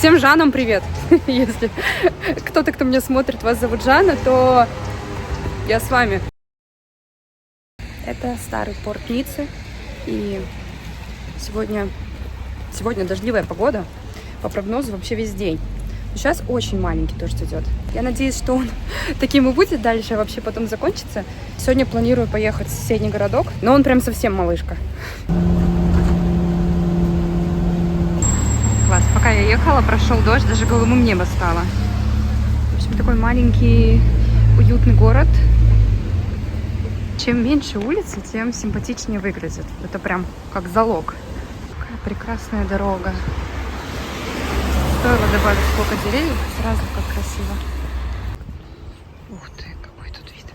Всем Жанам привет! Если кто-то, кто меня смотрит, вас зовут Жанна, то я с вами. Это старый порт Ниццы. И сегодня дождливая погода. По прогнозу вообще весь день. Но сейчас очень маленький дождь идет. Я надеюсь, что он таким и будет дальше, вообще потом закончится. Сегодня планирую поехать в соседний городок, но он прям совсем малышка. Класс. Пока я ехала, прошел дождь, даже голубым небо стало. В общем, такой маленький, уютный город. Чем меньше улицы, тем симпатичнее выглядит. Это прям как залог. Какая прекрасная дорога. Стоило добавить сколько деревьев, сразу как красиво. Ух ты, какой тут вид.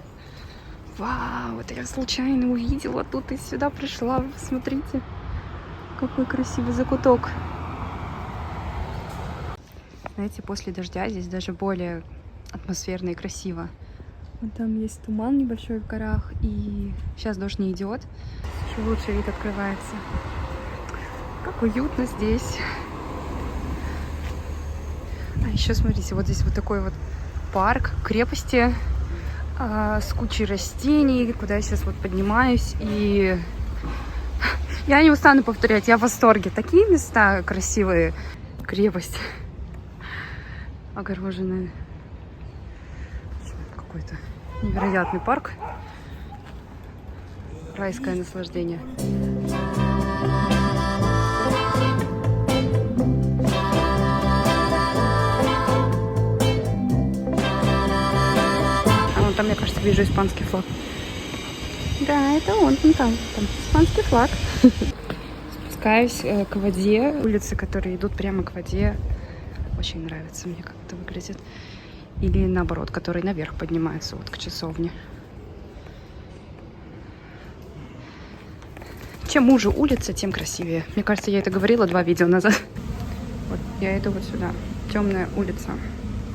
Вау, это я случайно увидела тут и сюда пришла. Смотрите, какой красивый закуток. Знаете, после дождя здесь даже более атмосферно и красиво. Вот там есть туман небольшой в горах, и сейчас дождь не идет. Еще лучше вид открывается. Как уютно здесь. А еще смотрите, вот здесь вот такой вот парк крепости с кучей растений, куда я сейчас вот поднимаюсь, и я не устану повторять, я в восторге. Такие места красивые. Крепость огороженная. Какой-то невероятный парк. Райское наслаждение. Там, мне кажется, вижу испанский флаг. Да, это он, там испанский флаг. Спускаюсь к воде. Улицы, которые идут прямо к воде, очень нравится мне, как это выглядит. Или наоборот, которые наверх поднимаются, вот к часовне. Чем уже улица, тем красивее. Мне кажется, я это говорила 2 видео назад. Вот я иду вот сюда. Темная улица.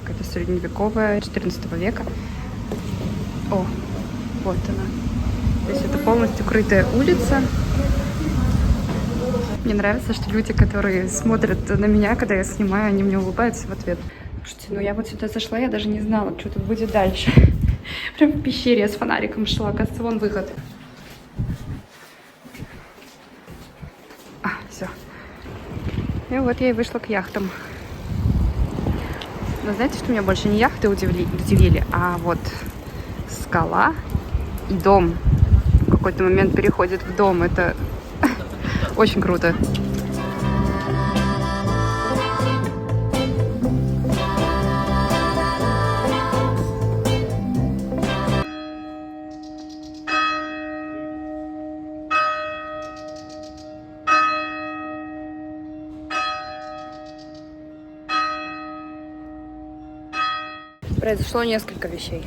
Какая-то средневековая, 14 века. О, вот она. То есть это полностью крытая улица. Мне нравится, что люди, которые смотрят на меня, когда я снимаю, они мне улыбаются в ответ. Слушайте, ну я вот сюда зашла, я даже не знала, что тут будет дальше. Прям в пещере я с фонариком шла, оказывается, вон выход. Все. И вот я и вышла к яхтам. Но знаете, что меня больше не яхты удивили, а вот скала и дом. В какой-то момент переходит в дом. Это очень круто. Произошло несколько вещей.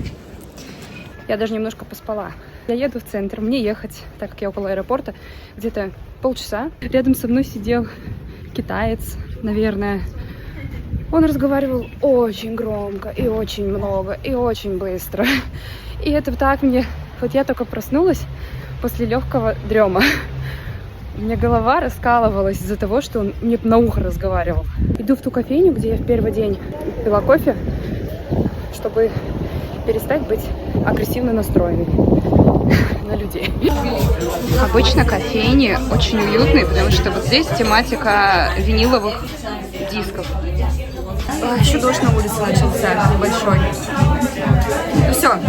Я даже немножко поспала. Я еду в центр, мне ехать, так как я около аэропорта, где-то полчаса. Рядом со мной сидел китаец, наверное. Он разговаривал очень громко, и очень много, и очень быстро. И это так мне... Вот я только проснулась после легкого дрема. У меня голова раскалывалась из-за того, что он мне на ухо разговаривал. Иду в ту кофейню, где я в первый день пила кофе, чтобы перестать быть агрессивно настроенной на людей. Обычно кофейни очень уютные, потому что вот здесь тематика виниловых дисков. Еще дождь на улице начался небольшой. Ну все.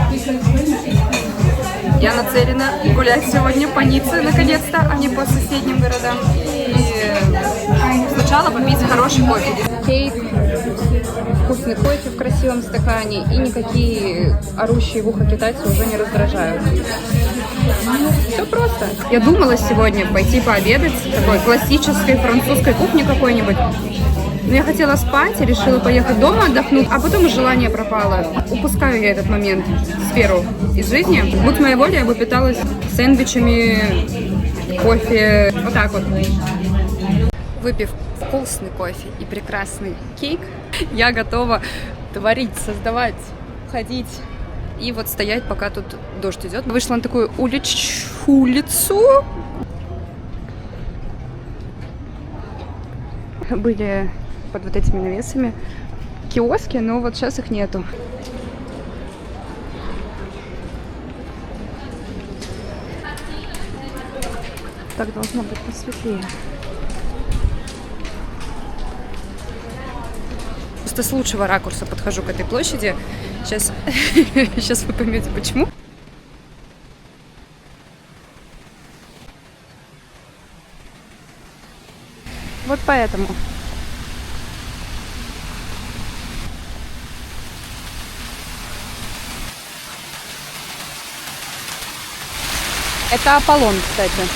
Я нацелена гулять сегодня по Ницце, наконец-то, а не по соседним городам. И сначала попить хороший кофе. Кейк, вкусный кофе в красивом стакане, и никакие орущие в ухо китайцы уже не раздражают. Все просто. Я думала сегодня пойти пообедать такой классической французской кухни какой-нибудь. Но я хотела спать и решила поехать дома отдохнуть, а потом и желание пропало. Упускаю я этот момент, сферу из жизни. Будь моя воля, я бы питалась сэндвичами, кофе, вот так вот. Выпив вкусный кофе и прекрасный кейк, я готова творить, создавать, ходить и вот стоять, пока тут дождь идет. Вышла на такую улицу. Были под вот этими навесами киоски, но вот сейчас их нету. Так должно быть посветлее. Просто с лучшего ракурса подхожу к этой площади. Сейчас вы поймете, почему. Вот поэтому. Это Аполлон, кстати.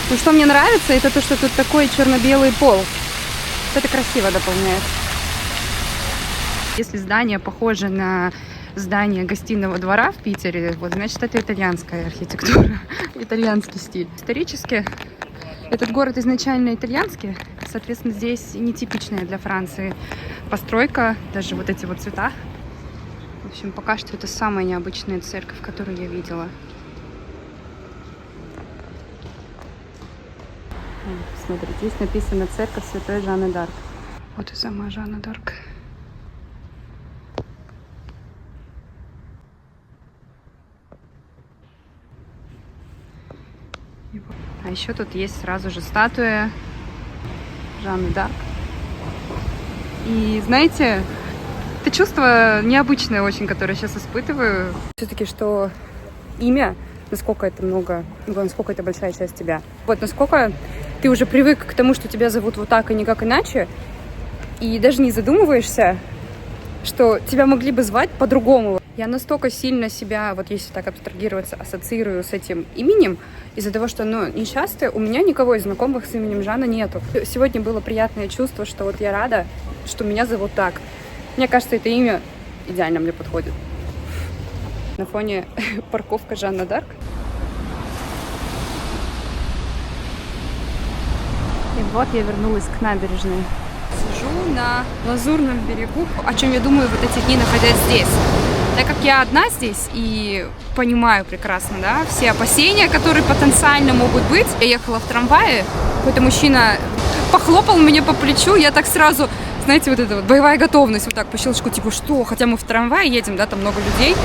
Ну, что мне нравится, это то, что тут такой черно-белый пол. Это красиво дополняет. Если здание похоже на здание гостиного двора в Питере, вот, значит, это итальянская архитектура, итальянский стиль. Исторически этот город изначально итальянский, соответственно, здесь нетипичная для Франции постройка, даже вот эти вот цвета. В общем, пока что это самая необычная церковь, которую я видела. Смотрите, здесь написано «Церковь Святой Жанны д'Арк». Вот и сама Жанна д'Арк. А еще тут есть сразу же статуя Жанны д'Арк. И знаете, это чувство необычное очень, которое я сейчас испытываю. Все-таки, что имя, насколько это много, насколько это большая часть тебя. Вот насколько ты уже привык к тому, что тебя зовут вот так и никак иначе, и даже не задумываешься, что тебя могли бы звать по-другому. Я настолько сильно себя, вот если так абстрагироваться, ассоциирую с этим именем, из-за того, что, несчастье, у меня никого из знакомых с именем Жанна нету. Сегодня было приятное чувство, что вот я рада, что меня зовут так. Мне кажется, это имя идеально мне подходит. На фоне парковка Жанна д'Арк. И вот я вернулась к набережной. Сижу на Лазурном берегу, о чем я думаю вот эти дни, находясь здесь. Так как я одна здесь и понимаю прекрасно, да, все опасения, которые потенциально могут быть. Я ехала в трамвае, какой-то мужчина похлопал меня по плечу, я так сразу, знаете, вот эта вот боевая готовность, вот так по щелчку, типа, что? Хотя мы в трамвае едем, да, там много людей.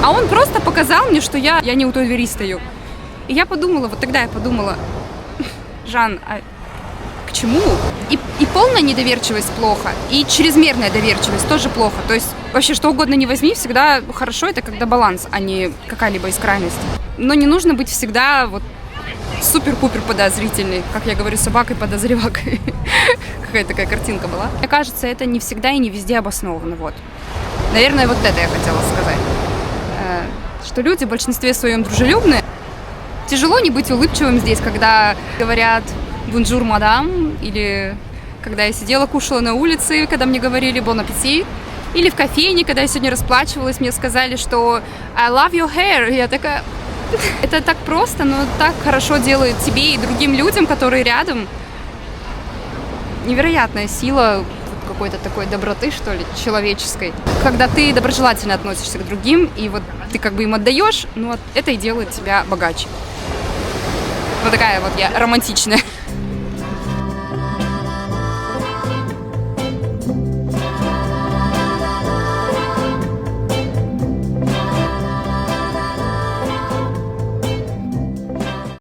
А он просто показал мне, что я не у той двери стою. И я подумала, вот тогда я подумала, Жан, а к чему? И полная недоверчивость плохо, и чрезмерная доверчивость тоже плохо. То есть вообще что угодно не возьми, всегда хорошо, это когда баланс, а не какая-либо из крайностей. Но не нужно быть всегда вот супер-пупер подозрительной, как я говорю, собакой-подозревакой. Какая такая картинка была. Мне кажется, это не всегда и не везде обосновано. Вот. Наверное, вот это я хотела сказать. Что люди в большинстве своем дружелюбные. Тяжело не быть улыбчивым здесь, когда говорят «бонжур, мадам», или когда я сидела, кушала на улице, когда мне говорили «бон аппетит», или в кофейне, когда я сегодня расплачивалась, мне сказали, что «I love your hair», и я такая... Это так просто, но так хорошо делает тебе и другим людям, которые рядом. Невероятная сила какой-то такой доброты, что ли, человеческой. Когда ты доброжелательно относишься к другим, и вот ты как бы им отдаешь, ну вот это и делает тебя богаче. Вот такая вот я романтичная.